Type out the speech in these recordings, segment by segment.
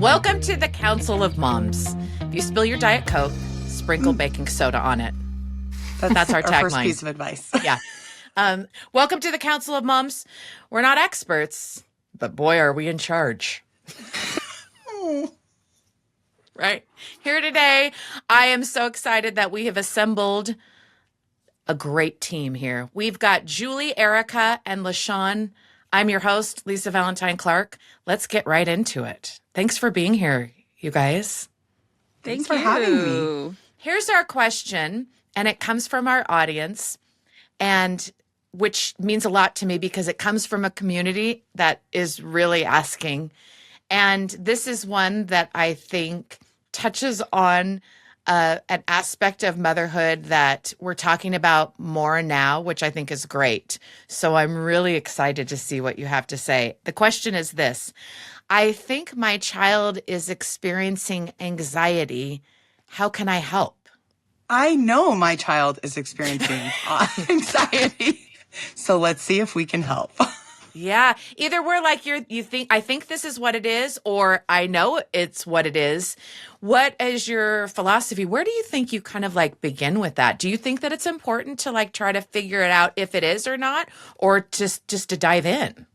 Welcome to the Council of Moms. If you spill your Diet Coke, sprinkle baking soda on it. That's our tagline. First piece of advice. Yeah. Welcome to the Council of Moms. We're not experts, but boy, are we in charge. Right? Here today, I am so excited that we have assembled a great team here. We've got Julie, Erica, and LaShawn. I'm your host, Lisa Valentine Clark. Let's get right into it. Thanks for being here, you guys. Thanks for having me. Here's our question, and it comes from our audience, and which means a lot to me because it comes from a community that is really asking. And this is one that I think touches on an aspect of motherhood that we're talking about more now, which I think is great. So I'm really excited to see what you have to say. The question is this: I think my child is experiencing anxiety. How can I help? I know my child is experiencing anxiety. So let's see if we can help. Yeah. Either we're like, I think this is what it is, or I know it's what it is. What is your philosophy? Where do you think you kind of like begin with that? Do you think that it's important to like try to figure it out if it is or not, or just to dive in?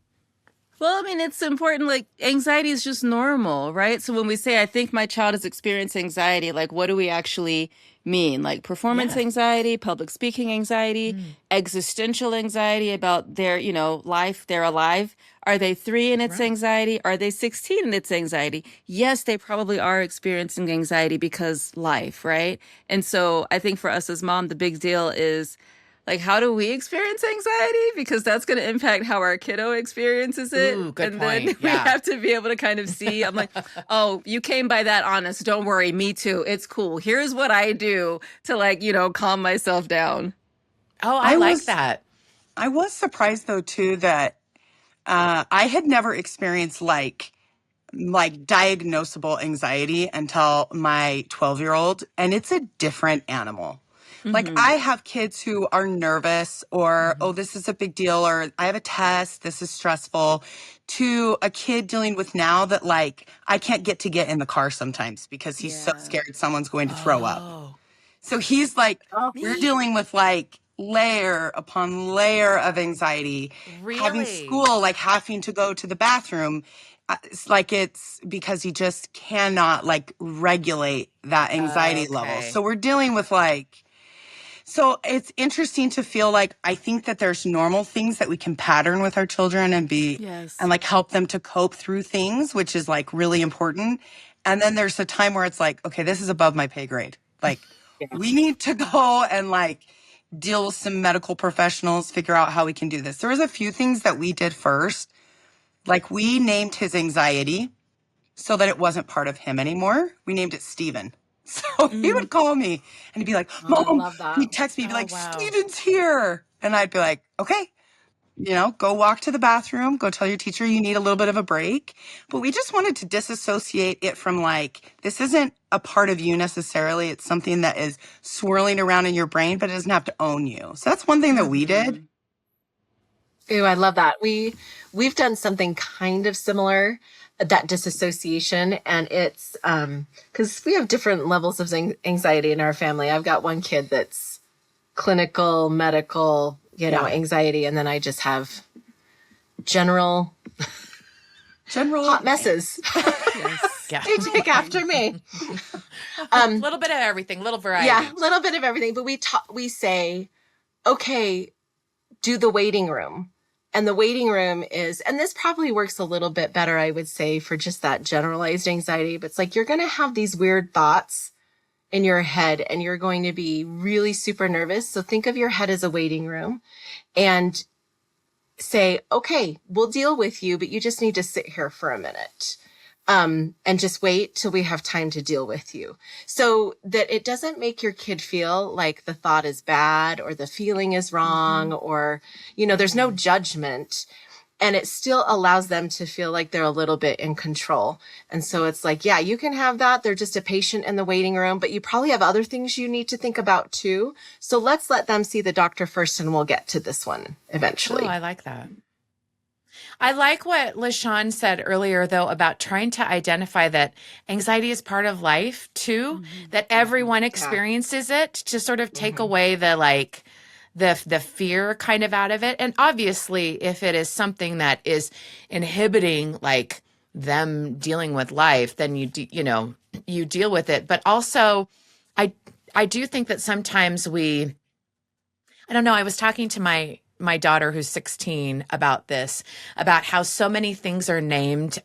Well, I mean, it's important. Like, anxiety is just normal, right? So when we say, I think my child is experiencing anxiety, like, what do we actually mean? Like performance anxiety, public speaking anxiety, existential anxiety about their, life, they're alive. Are they 3 and it's anxiety? Are they 16 and it's anxiety? Yes, they probably are experiencing anxiety because life, right? And so I think for us as mom, the big deal is, like, how do we experience anxiety? Because that's going to impact how our kiddo experiences it. Ooh, good and point. Then we have to be able to kind of see, I'm like, oh, you came by that honest. Don't worry. Me too. It's cool. Here's what I do to calm myself down. Oh, I like that. I was surprised though, too, that I had never experienced like diagnosable anxiety until my 12-year-old, and it's a different animal. Like, I have kids who are nervous or, oh, this is a big deal, or I have a test, this is stressful, to a kid dealing with now that, like, I can't get in the car sometimes because he's so scared someone's going to throw up. So he's like, we're dealing with, like, layer upon layer of anxiety. Really? Having school, like, having to go to the bathroom. It's because he just cannot, like, regulate that anxiety level. So we're dealing with, like... So it's interesting to feel like I think that there's normal things that we can pattern with our children and and like help them to cope through things, which is like really important. And then there's a time where it's like, okay, this is above my pay grade. Like we need to go and like deal with some medical professionals, figure out how we can do this. There was a few things that we did first. Like we named his anxiety so that it wasn't part of him anymore. We named it Steven. So he would call me and he'd be like, Mom, he'd text me, he'd be like, Steven's here. And I'd be like, okay, go walk to the bathroom, go tell your teacher you need a little bit of a break. But we just wanted to disassociate it from like, this isn't a part of you necessarily. It's something that is swirling around in your brain, but it doesn't have to own you. So that's one thing that we did. Ooh, I love that. We've done something kind of similar, that disassociation, and it's because we have different levels of anxiety in our family. I've got one kid that's clinical, medical, anxiety, and then I just have general hot messes. They take after me. A little bit of everything, little variety. Yeah, a little bit of everything. But we say, okay, do the waiting room. And the waiting room is, and this probably works a little bit better, I would say, for just that generalized anxiety. But it's like you're going to have these weird thoughts in your head and you're going to be really super nervous. So think of your head as a waiting room and say, okay, we'll deal with you, but you just need to sit here for a minute. And just wait till we have time to deal with you, so that it doesn't make your kid feel like the thought is bad or the feeling is wrong or, there's no judgment, and it still allows them to feel like they're a little bit in control. And so it's like, yeah, you can have that. They're just a patient in the waiting room, but you probably have other things you need to think about too. So let's let them see the doctor first and we'll get to this one eventually. Oh, I like that. I like what LaShawn said earlier, though, about trying to identify that anxiety is part of life too, that everyone Yeah. experiences it, to sort of take away the like the fear kind of out of it. And obviously, if it is something that is inhibiting like them dealing with life, then you deal with it. But also, I I do think that sometimes I don't know. I was talking to my daughter who's 16 about this, about how so many things are named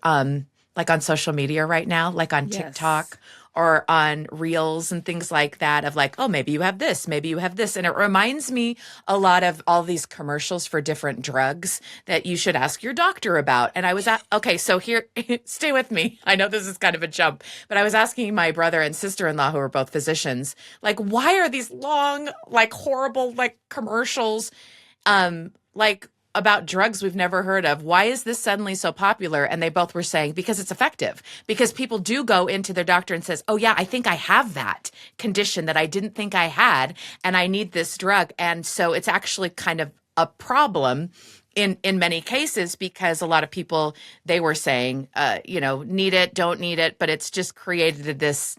like on social media right now, like on Yes. TikTok or on Reels and things like that, of like, oh, maybe you have this, maybe you have this. And it reminds me a lot of all these commercials for different drugs that you should ask your doctor about. And I was okay, so here, stay with me. I know this is kind of a jump, but I was asking my brother and sister-in-law, who are both physicians, like, why are these long, like horrible, like commercials like about drugs we've never heard of? Why is this suddenly so popular? And they both were saying, because it's effective, because people do go into their doctor and says, oh yeah, I think I have that condition that I didn't think I had, and I need this drug. And so it's actually kind of a problem in many cases, because a lot of people, they were saying, need it, don't need it, but it's just created this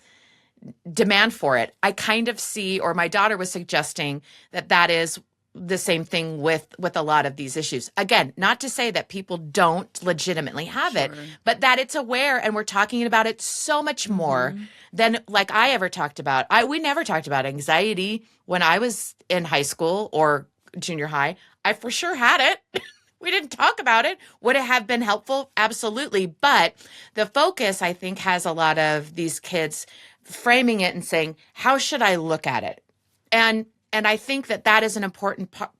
demand for it. I kind of see, or my daughter was suggesting that is the same thing with a lot of these issues. Again, not to say that people don't legitimately have it, but that it's aware, and we're talking about it so much more than like I ever talked about. We never talked about anxiety when I was in high school or junior high. I for sure had it. We didn't talk about it. Would it have been helpful? Absolutely. But the focus, I think, has a lot of these kids framing it and saying, how should I look at it? And I think that is an important part,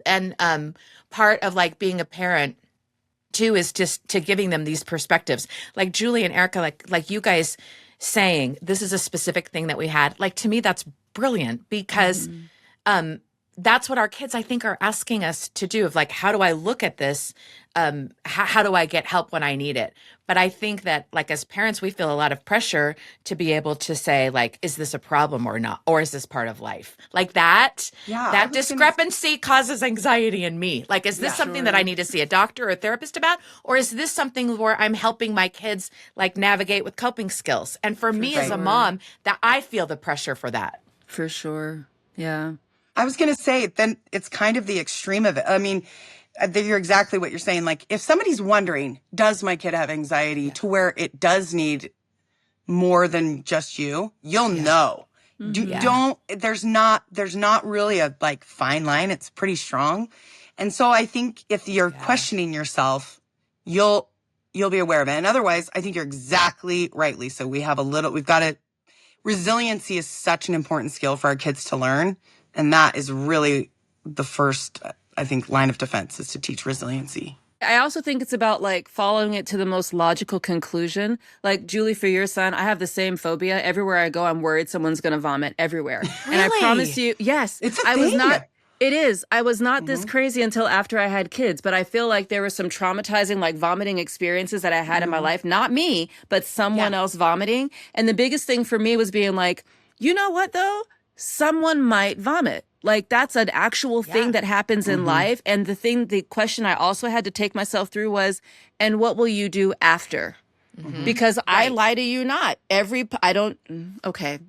and part of like being a parent too, is just to giving them these perspectives. Like Julie and Erica, like you guys saying, this is a specific thing that we had. Like, to me, that's brilliant, because that's what our kids, I think, are asking us to do, of like, how do I look at this? How do I get help when I need it? But I think that, like, as parents, we feel a lot of pressure to be able to say, like, is this a problem or not? Or is this part of life? Like that, Yeah, I that was gonna- discrepancy causes anxiety in me. Like, is this something that I need to see a doctor or a therapist about? Or is this something where I'm helping my kids, like, navigate with coping skills? And for me as a mom, that I feel the pressure for that. For sure. Yeah. I was going to say, then it's kind of the extreme of it. I mean, you're exactly what you're saying. Like, if somebody's wondering, does my kid have anxiety, to where it does need more than just you'll know. There's not really a like fine line. It's pretty strong. And so I think if you're questioning yourself, you'll be aware of it. And otherwise, I think you're exactly right, Lisa. We've got to, resiliency is such an important skill for our kids to learn. And that is really the first, I think, line of defense, is to teach resiliency. I also think it's about like following it to the most logical conclusion. Like, Julie, for your son, I have the same phobia. Everywhere I go, I'm worried someone's going to vomit everywhere. And I promise you, yes, It's a I was thing. not. It is. I was not this crazy until after I had kids, but I feel like there were some traumatizing, like, vomiting experiences that I had in my life. Not me, but someone else vomiting. And the biggest thing for me was being like, you know what, though? Someone might vomit. Like, that's an actual thing that happens in life. And the question I also had to take myself through was, and what will you do after? Because I lie to you not. Okay.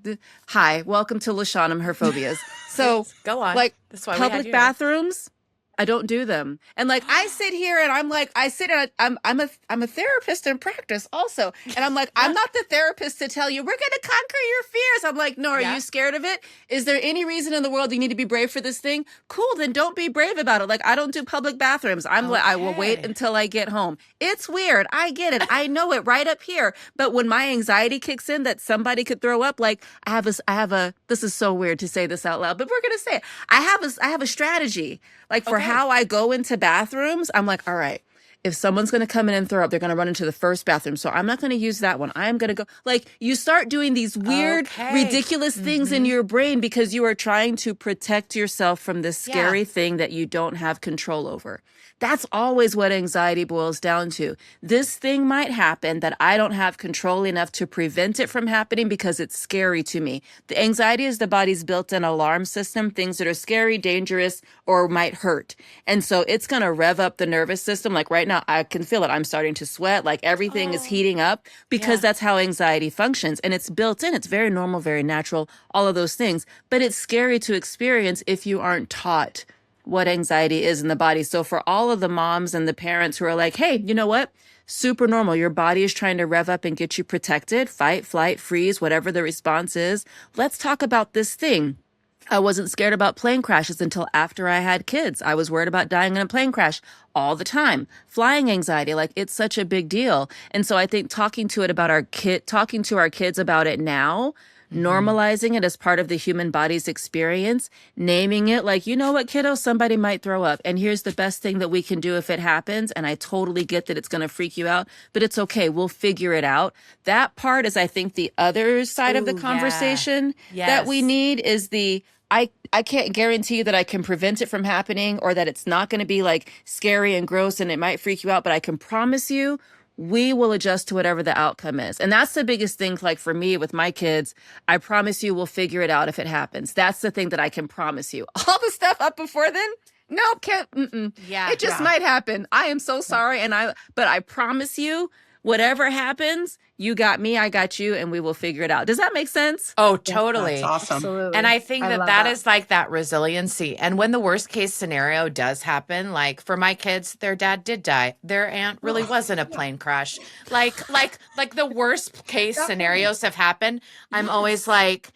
Hi, welcome to LaShawn, her phobias. So, Go on. like, That's why we had public you. bathrooms, I don't do them. And like, I sit here and I'm like, I'm a therapist in practice also. And I'm like, I'm not the therapist to tell you, we're going to conquer your fears. I'm like, no, are you scared of it? Is there any reason in the world you need to be brave for this thing? Cool, then don't be brave about it. Like, I don't do public bathrooms. I'm like, I will wait until I get home. It's weird. I get it. I know it right up here. But when my anxiety kicks in that somebody could throw up, like, I have a, this is so weird to say this out loud, but we're going to say it. I have a strategy. Like, for how I go into bathrooms, I'm like, all right, if someone's going to come in and throw up, they're going to run into the first bathroom. So I'm not going to use that one. I'm going to go. Like, you start doing these weird, ridiculous things in your brain because you are trying to protect yourself from this scary thing that you don't have control over. That's always what anxiety boils down to. This thing might happen that I don't have control enough to prevent it from happening because it's scary to me. The anxiety is the body's built-in alarm system, things that are scary, dangerous, or might hurt. And so it's going to rev up the nervous system. Like right now, I can feel it. I'm starting to sweat. Like everything is heating up because that's how anxiety functions. And it's built in. It's very normal, very natural, all of those things. But it's scary to experience if you aren't taught what anxiety is in the body. So for all of the moms and the parents who are like, hey, you know what? Super normal. Your body is trying to rev up and get you protected, fight, flight, freeze, whatever the response is. Let's talk about this thing. I wasn't scared about plane crashes until after I had kids. I was worried about dying in a plane crash all the time. Flying anxiety, like it's such a big deal. And so I think talking to our kids about it now, normalizing it as part of the human body's experience, naming it like, you know what, kiddo, somebody might throw up. And here's the best thing that we can do if it happens. And I totally get that it's going to freak you out, but it's okay. We'll figure it out. That part is, I think, the other side of the conversation that we need is I can't guarantee you that I can prevent it from happening or that it's not going to be like scary and gross and it might freak you out, but I can promise you we will adjust to whatever the outcome is. And that's the biggest thing, like for me with my kids, I promise you we'll figure it out if it happens. That's the thing that I can promise you. All the stuff up before then, nope, can't, Yeah. it just might happen. I am so sorry. But I promise you, whatever happens, you got me, I got you, and we will figure it out. Does that make sense? Oh, totally. That's awesome. Absolutely. And I think that love that is like that resiliency. And when the worst case scenario does happen, like for my kids, their dad did die. Their aunt really wasn't a plane crash. Like the worst case scenarios have happened. I'm always like,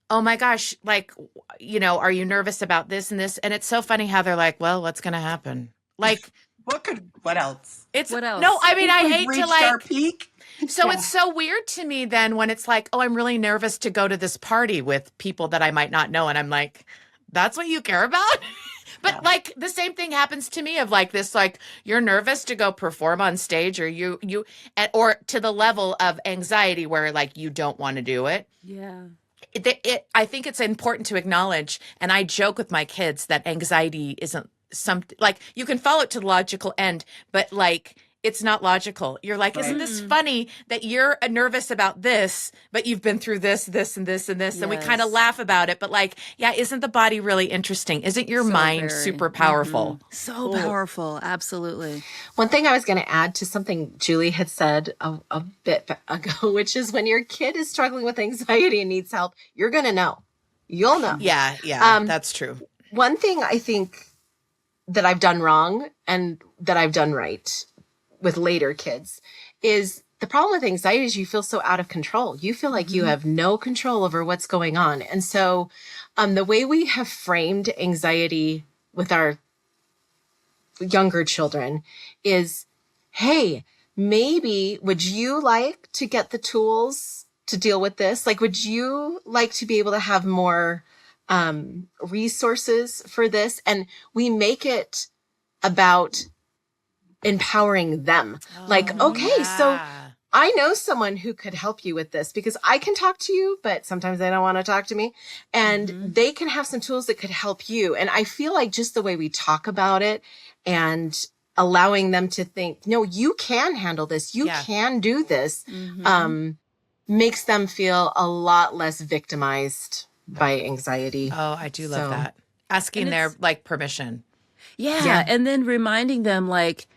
oh my gosh, like, are you nervous about this and this? And it's so funny how they're like, well, what's going to happen? Like, What else? it's What else? no, I mean, I We've hate to reached like, our peak. so it's so weird to me then when it's like, oh, I'm really nervous to go to this party with people that I might not know. And I'm like, that's what you care about? But like the same thing happens to me of like this, like you're nervous to go perform on stage or or to the level of anxiety where like you don't want to do it. Yeah. I think it's important to acknowledge, and I joke with my kids that anxiety isn't something like you can follow it to the logical end, but like it's not logical. You're like, isn't this funny that you're nervous about this, but you've been through this, this, and this, and this, and we kind of laugh about it. But like, yeah, isn't the body really interesting? Isn't your mind very. super powerful? So powerful. Absolutely. One thing I was going to add to something Julie had said a bit ago, which is when your kid is struggling with anxiety and needs help, you're going to know. You'll know. Yeah, that's true. One thing I think that I've done wrong and that I've done right with later kids is the problem with anxiety is you feel so out of control. You feel like you have no control over what's going on. And so the way we have framed anxiety with our younger children is, hey, maybe would you like to get the tools to deal with this? Like, would you like to be able to have more resources for this? And we make it about empowering them. So I know someone who could help you with this because I can talk to you, but sometimes they don't want to talk to me. And they can have some tools that could help you. And I feel like just the way we talk about it and allowing them to think, no, you can handle this. You can do this, makes them feel a lot less victimized by anxiety. Oh, I do love that. Asking their like permission. Yeah. And then reminding them like,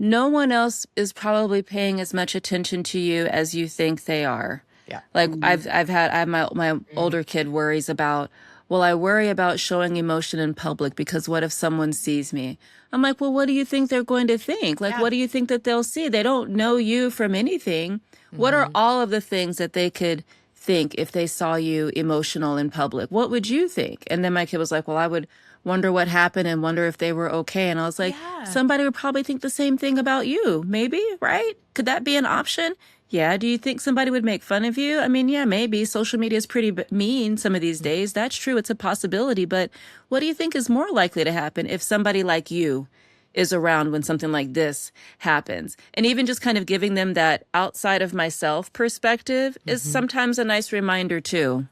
no one else is probably paying as much attention to you as you think they are. Yeah. Like I have my older kid worries about, well, I worry about showing emotion in public because what if someone sees me? I'm like, well, what do you think they're going to think? Like, what do you think that they'll see? They don't know you from anything. What are all of the things that they could think if they saw you emotional in public? What would you think? And then my kid was like, well, I would wonder what happened and wonder if they were okay. And I was like, somebody would probably think the same thing about you. Maybe, right? Could that be an option? Yeah. Do you think somebody would make fun of you? I mean, yeah, maybe. Social media is pretty mean some of these days. That's true. It's a possibility. But what do you think is more likely to happen if somebody like you is around when something like this happens? And even just kind of giving them that outside of myself perspective is sometimes a nice reminder too.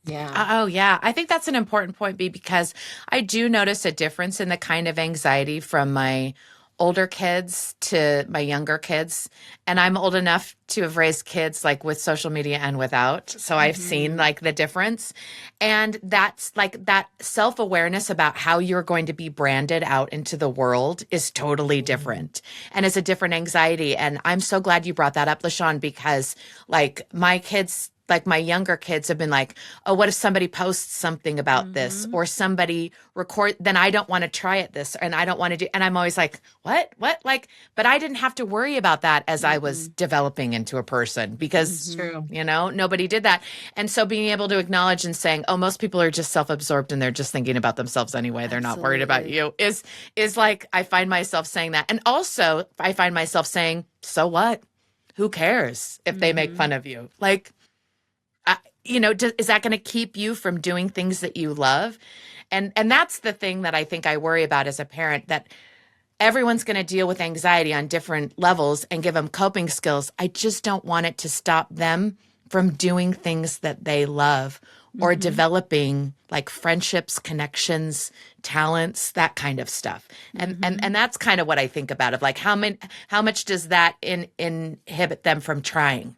Yeah. Oh, yeah. I think that's an important point, B, because I do notice a difference in the kind of anxiety from my older kids to my younger kids, and I'm old enough to have raised kids like with social media and without. So I've seen like the difference. And that's like that self-awareness about how you're going to be branded out into the world is totally different and is a different anxiety. And I'm so glad you brought that up, LaShawn, because like my kids, like my younger kids have been like, oh, what if somebody posts something about this or somebody record, then I don't want to try it this and I don't want to do, and I'm always like, what? Like, but I didn't have to worry about that as I was developing into a person because, True. you know, nobody did that. And so being able to acknowledge and saying, oh, most people are just self-absorbed and they're just thinking about themselves anyway. They're not worried about you is like, I find myself saying that. And also I find myself saying, so what? Who cares if they make fun of you? Like, you know, is that going to keep you from doing things that you love? And that's the thing that I think I worry about as a parent, that everyone's going to deal with anxiety on different levels and give them coping skills. I just don't want it to stop them from doing things that they love or developing like friendships, connections, talents, that kind of stuff. And that's kind of what I think about, of like how much does that inhibit them from trying?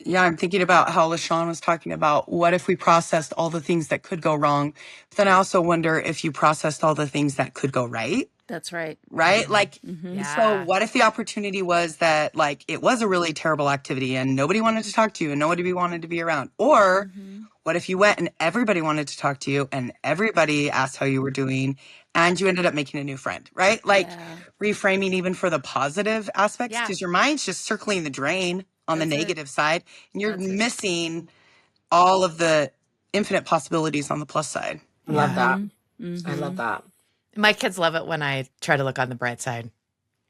Yeah, I'm thinking about how LaShawn was talking about what if we processed all the things that could go wrong. But then I also wonder if you processed all the things that could go right. That's right. Right? Like, Yeah. so what if the opportunity was that like it was a really terrible activity and nobody wanted to talk to you and nobody wanted to be around? Or what if you went and everybody wanted to talk to you and everybody asked how you were doing and you ended up making a new friend, right? Like reframing even for the positive aspects, Yeah. because your mind's just circling the drain on the That's it. negative side and you're That's it. missing all of the infinite possibilities on the plus side. I love that. Mhm. I love that. My kids love it when I try to look on the bright side.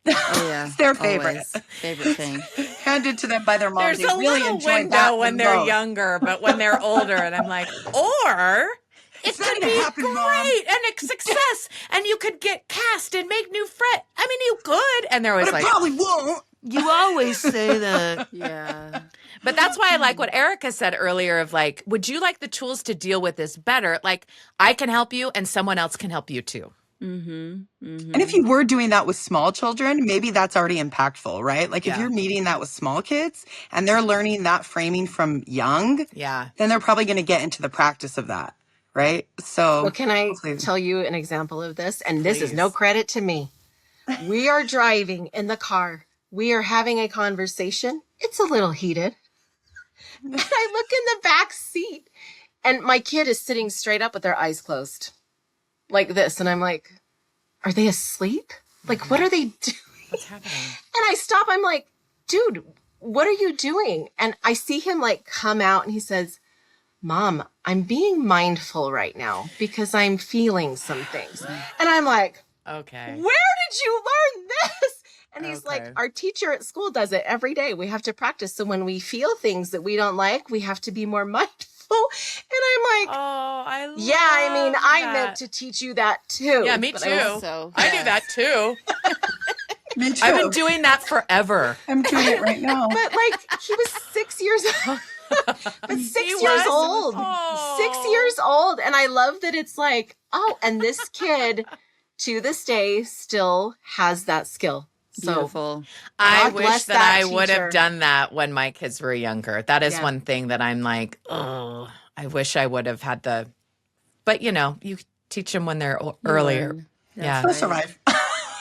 Oh yeah, It's their favorite. Always. Favorite thing. Handed to them by their mom. There's They a really little enjoy window that when the they're most. younger, but when they're older, and I'm like, or it It's not could gonna be happen, great Mom. and a success, and you could get cast and make new friends. I mean, you could, and they're always But it like, probably won't. you always say that. Yeah. But that's why I like what Erica said earlier of like, would you like the tools to deal with this better? Like, I can help you, and someone else can help you too. And if you were doing that with small children, maybe that's already impactful, right? Like if Yeah. you're meeting that with small kids and they're learning that framing from young, Yeah. then they're probably going to get into the practice of that, right? So Well, can I hopefully- tell you an example of this? And this is Please. no credit to me. We are driving in the car. We are having a conversation. It's a little heated. And I look in the back seat and my kid is sitting straight up with their eyes closed like this. And I'm like, are they asleep? Like, what are they doing? What's happening? And I stop. I'm like, dude, what are you doing? And I see him like come out and he says, Mom, I'm being mindful right now because I'm feeling some things. And I'm like, Okay. where did you learn this? And he's Okay. like, our teacher at school does it every day. We have to practice. So when we feel things that we don't like, we have to be more mindful. And I'm like, Oh, I love yeah, I mean, I that. meant to teach you that too. Yeah, me But too. I was- So I do that too. Me too. I've been doing that forever. I'm doing it right now. But like, he was 6 years old. But 6 He years was? old. Oh. 6 years old. And I love that it's like, oh, and this kid to this day still has that skill. So beautiful. I God wish bless that that I would teacher. have done that when my kids were younger. That is Yeah. one thing that I'm like, oh, I wish I would have had the. But you know, you teach them when they're earlier. learn. Yeah, They'll survive.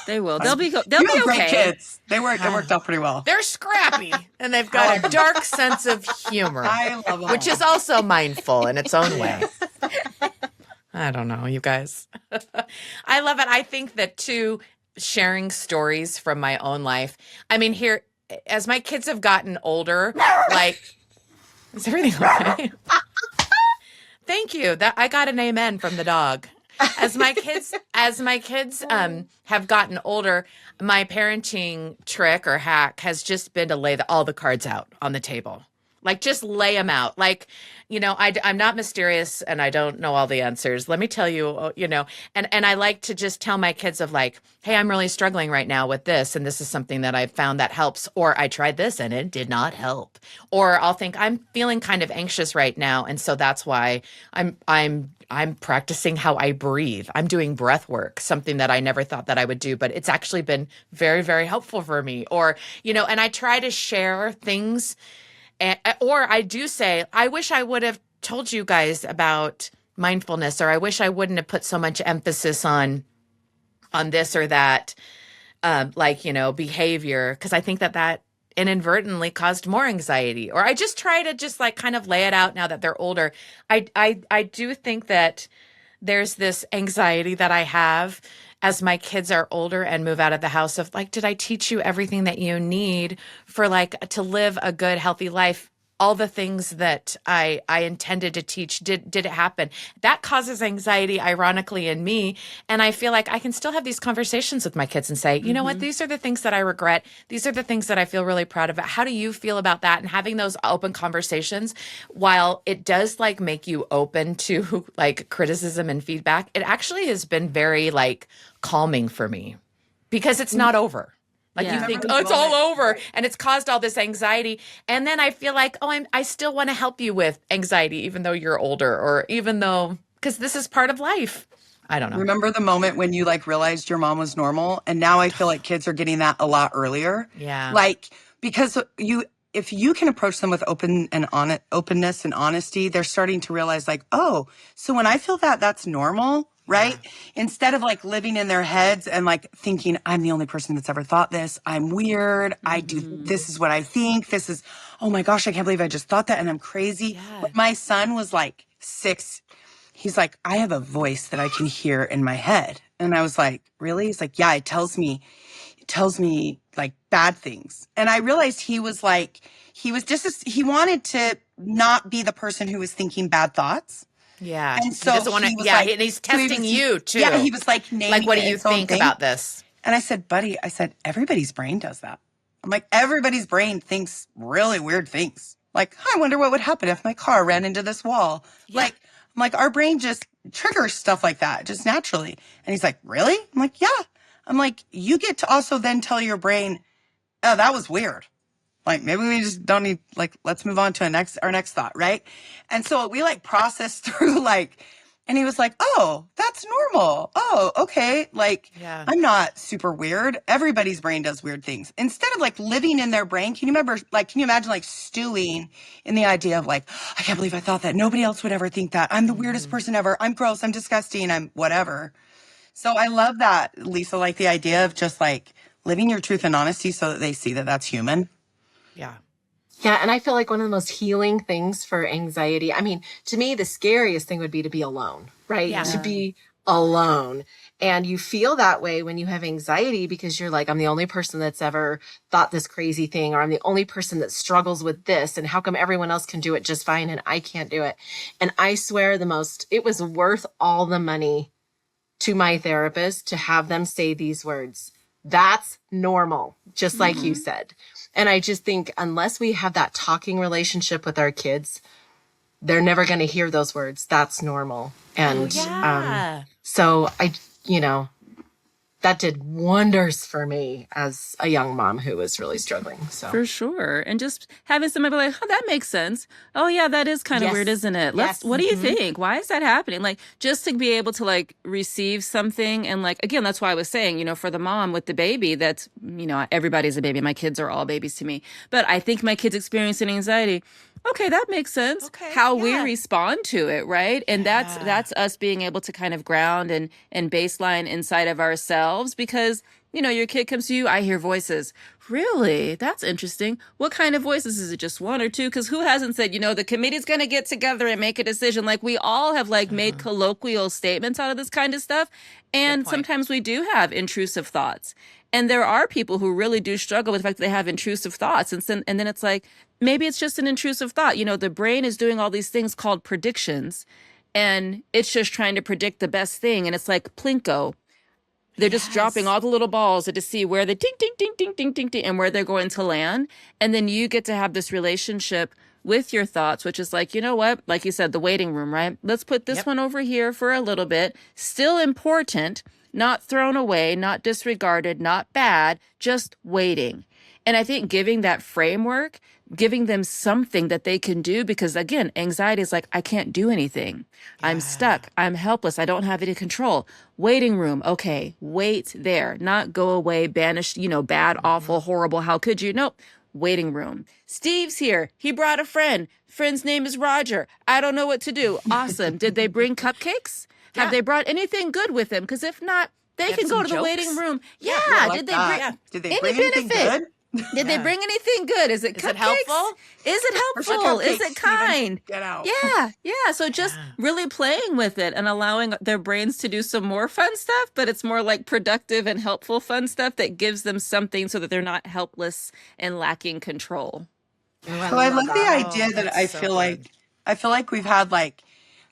They will. They'll be. You They'll be have great okay. kids. It worked out pretty well. they're scrappy and they've got a dark sense of humor, I love them. which is also mindful in its own way. I don't know, you guys. I love it. I think that too, sharing stories from my own life. I mean, here, as my kids have gotten older, like, is everything okay? Thank you. That I got an amen from the dog. As my kids have gotten older, my parenting trick or hack has just been to lay all the cards out on the table. Like, just lay them out. Like, I'm not mysterious and I don't know all the answers. Let me tell you, and I like to just tell my kids of like, hey, I'm really struggling right now with this. And this is something that I found that helps. Or I tried this and it did not help. Or I'll think I'm feeling kind of anxious right now. And so that's why I'm practicing how I breathe. I'm doing breath work, something that I never thought that I would do, but it's actually been very, very helpful for me. Or, and I try to share things. Or I do say, I wish I would have told you guys about mindfulness, or I wish I wouldn't have put so much emphasis on this or that, behavior, because I think that inadvertently caused more anxiety. Or I just try to just like kind of lay it out now that they're older. I do think that there's this anxiety that I have as my kids are older and move out of the house of like, did I teach you everything that you need for like to live a good, healthy life? All the things that I intended to teach, did it happen? That causes anxiety, ironically, in me. And I feel like I can still have these conversations with my kids and say, you know what, these are the things that I regret. These are the things that I feel really proud of. How do you feel about that? And having those open conversations, while it does like make you open to like criticism and feedback, it actually has been very like calming for me because it's not over. Like you think, oh, it's all over. And it's caused all this anxiety. And then I feel like, oh, I still want to help you with anxiety, even though you're older, or even though, because this is part of life. I don't know. Remember the moment when you like realized your mom was normal? And now I feel like kids are getting that a lot earlier. Yeah. Like, because if you can approach them with openness and honesty, they're starting to realize like, oh, so when I feel that, that's normal. Right? Yeah. Instead of like living in their heads and like thinking, I'm the only person that's ever thought this. I'm weird. I do, this is what I think. This is, oh my gosh, I can't believe I just thought that and I'm crazy. Yeah. But my son was like 6. He's like, I have a voice that I can hear in my head. And I was like, really? He's like, yeah, it tells me like bad things. And I realized he was he wanted to not be the person who was thinking bad thoughts. Yeah. And so he doesn't want to, and he's testing you too. Yeah, he was like naming like, what do you think about this? And I said, buddy, everybody's brain does that. I'm like, everybody's brain thinks really weird things. Like, I wonder what would happen if my car ran into this wall. Yeah. Like, I'm like, our brain just triggers stuff like that, just naturally. And he's like, really? I'm like, yeah. I'm like, you get to also then tell your brain, oh, that was weird. Like, maybe we just don't need, like, let's move on to our next thought, right? And so we, like, processed through, like, and he was like, oh, that's normal. Oh, okay. Like, yeah. I'm not super weird. Everybody's brain does weird things. Instead of, like, living in their brain, can you imagine, like, stewing in the idea of, like, I can't believe I thought that. Nobody else would ever think that. I'm the weirdest person ever. I'm gross. I'm disgusting. I'm whatever. So I love that, Lisa, like, the idea of just, like, living your truth and honesty so that they see that that's human. Yeah. Yeah. And I feel like one of the most healing things for anxiety, I mean, to me, the scariest thing would be to be alone, right? Yeah. To be alone. And you feel that way when you have anxiety because you're like, I'm the only person that's ever thought this crazy thing, or I'm the only person that struggles with this. And how come everyone else can do it just fine and I can't do it? And I swear it was worth all the money to my therapist to have them say these words. That's normal, just like you said. And I just think unless we have that talking relationship with our kids, they're never going to hear those words. That's normal. And so that did wonders for me as a young mom who was really struggling. So for sure. And just having somebody be like, oh, that makes sense. Oh yeah, that is kind of weird, isn't it? What do you think? Why is that happening? Like, just to be able to like receive something. And like, again, that's why I was saying, for the mom with the baby, that's, everybody's a baby. My kids are all babies to me. But I think my kids experiencing anxiety. Okay, that makes sense. Okay, how we respond to it, right? And that's us being able to kind of ground and baseline inside of ourselves because, your kid comes to you, I hear voices. Really? That's interesting. What kind of voices? Is it just one or two? Because who hasn't said, the committee's going to get together and make a decision? Like we all have like made colloquial statements out of this kind of stuff. And sometimes we do have intrusive thoughts. And there are people who really do struggle with the fact that they have intrusive thoughts. And then it's like, maybe it's just an intrusive thought. The brain is doing all these things called predictions, and it's just trying to predict the best thing. And it's like Plinko. They're just dropping all the little balls to see where the ding, ding, ding, ding, ding, ding, ding, and where they're going to land. And then you get to have this relationship with your thoughts, which is like, you know what? Like you said, the waiting room, right? Let's put this one over here for a little bit. Still important, not thrown away, not disregarded, not bad, just waiting. And I think giving that framework, giving them something that they can do, because again, anxiety is like, I can't do anything. I'm stuck. I'm helpless. I don't have any control. Waiting room. Okay, wait there. Not go away, banish, bad, awful, horrible. How could you? Nope. Waiting room. Steve's here. He brought a friend. Friend's name is Roger. I don't know what to do. Awesome. Did they bring cupcakes? Have they brought anything good with them? Because if not, they can go to the waiting room. Yeah. Like did they bring anything good? Did they bring anything good? Is it cupcakes? Is it helpful? Is it helpful? Is it kind? Get out. Yeah. So just really playing with it and allowing their brains to do some more fun stuff, but it's more like productive and helpful fun stuff that gives them something so that they're not helpless and lacking control. So I love the idea that I feel like we've had like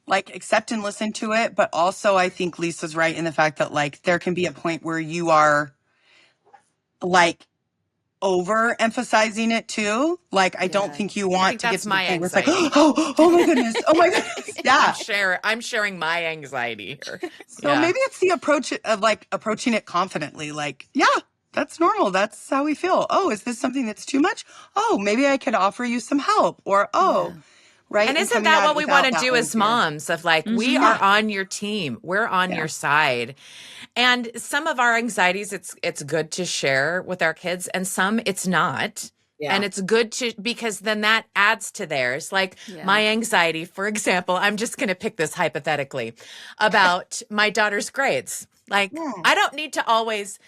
accept and listen to it, but also I think Lisa's right in the fact that like there can be a point where you are like overemphasizing it too. Like I don't think you want to get to the point where it's like, oh my goodness, yeah. I'm sharing my anxiety here. So maybe it's the approach of like approaching it confidently. Like, yeah, that's normal. That's how we feel. Oh, is this something that's too much? Oh, maybe I could offer you some help. Or right. And isn't that what we want to do as moms? Of like, we are on your team. We're on your side. And some of our anxieties, it's good to share with our kids, and some it's not. Yeah. And it's good because then that adds to theirs. Like my anxiety, for example, I'm just going to pick this hypothetically about my daughter's grades. Like I don't need to always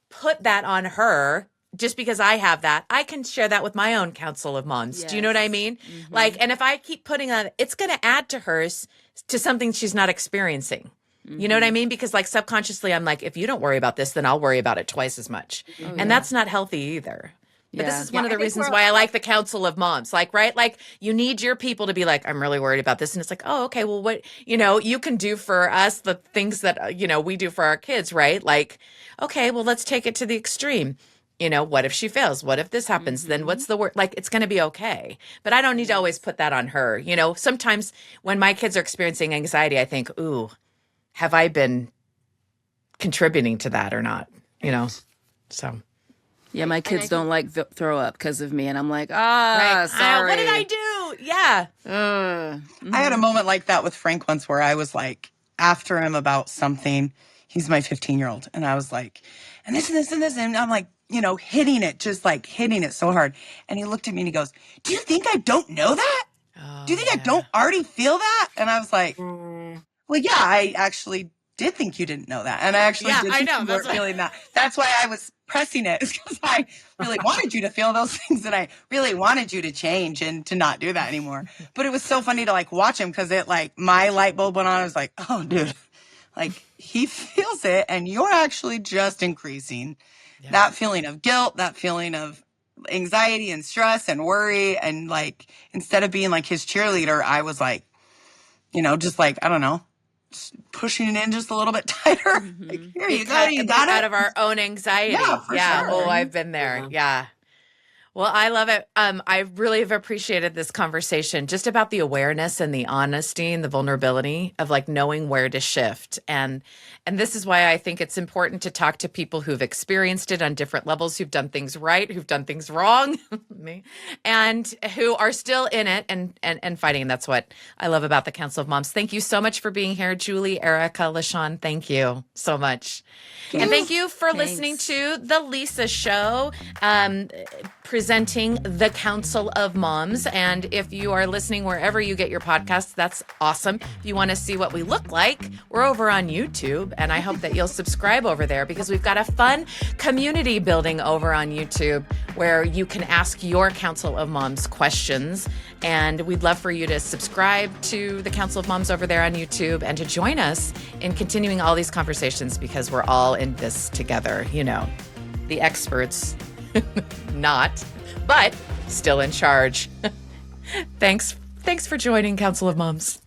put that on her. Just because I have that, I can share that with my own council of moms. Yes. Do you know what I mean? Mm-hmm. Like, and if I keep putting on, it's going to add to hers to something she's not experiencing. Mm-hmm. You know what I mean? Because like subconsciously, I'm like, if you don't worry about this, then I'll worry about it twice as much. And that's not healthy either. But this is one of the reasons why I like the council of moms. Like, right? Like you need your people to be like, I'm really worried about this. And it's like, oh, okay, well, what, you can do for us the things that, we do for our kids, right? Like, okay, well, let's take it to the extreme. What if she fails? What if this happens? Then what's the word? Like, it's going to be okay. But I don't need to always put that on her. Sometimes when my kids are experiencing anxiety, I think, ooh, have I been contributing to that or not? So. Yeah, my kids don't like throw up because of me. And I'm like, sorry. What did I do? Yeah. I had a moment like that with Frank once where I was like after him about something. He's my 15-year-old. And I was like, and this and this and this. And I'm like, hitting it so hard. And he looked at me and he goes, do you think I don't know that? Do you think I don't already feel that? And I like, well, yeah, I actually did think you didn't know that. And I actually did think you weren't feeling that. That's why I was pressing it, because I really wanted you to feel those things, and I really wanted you to change and to not do that anymore. But it was so funny to like watch him, because it like my light bulb went on. I was like, oh, dude, like he feels it, and you're actually just increasing that feeling of guilt, that feeling of anxiety and stress and worry. And like, instead of being like his cheerleader, I was like, just like, I don't know, pushing it in just a little bit tighter. Like, here you go, you got it. Out of our own anxiety. Yeah, for sure. Oh, I've been there. Yeah. Well, I love it. I really have appreciated this conversation just about the awareness and the honesty and the vulnerability of like knowing where to shift. And this is why I think it's important to talk to people who've experienced it on different levels, who've done things right, who've done things wrong, me, and who are still in it and fighting. And that's what I love about the Council of Moms. Thank you so much for being here, Julie, Erica, LaShawn. Thank you so much. And thank you for listening to The Lisa Show, presenting the Council of Moms. And if you are listening wherever you get your podcasts, that's awesome. If you want to see what we look like, we're over on YouTube. And I hope that you'll subscribe over there, because we've got a fun community building over on YouTube where you can ask your Council of Moms questions. And we'd love for you to subscribe to the Council of Moms over there on YouTube and to join us in continuing all these conversations, because we're all in this together, the experts, not, but still in charge. Thanks for joining Council of Moms.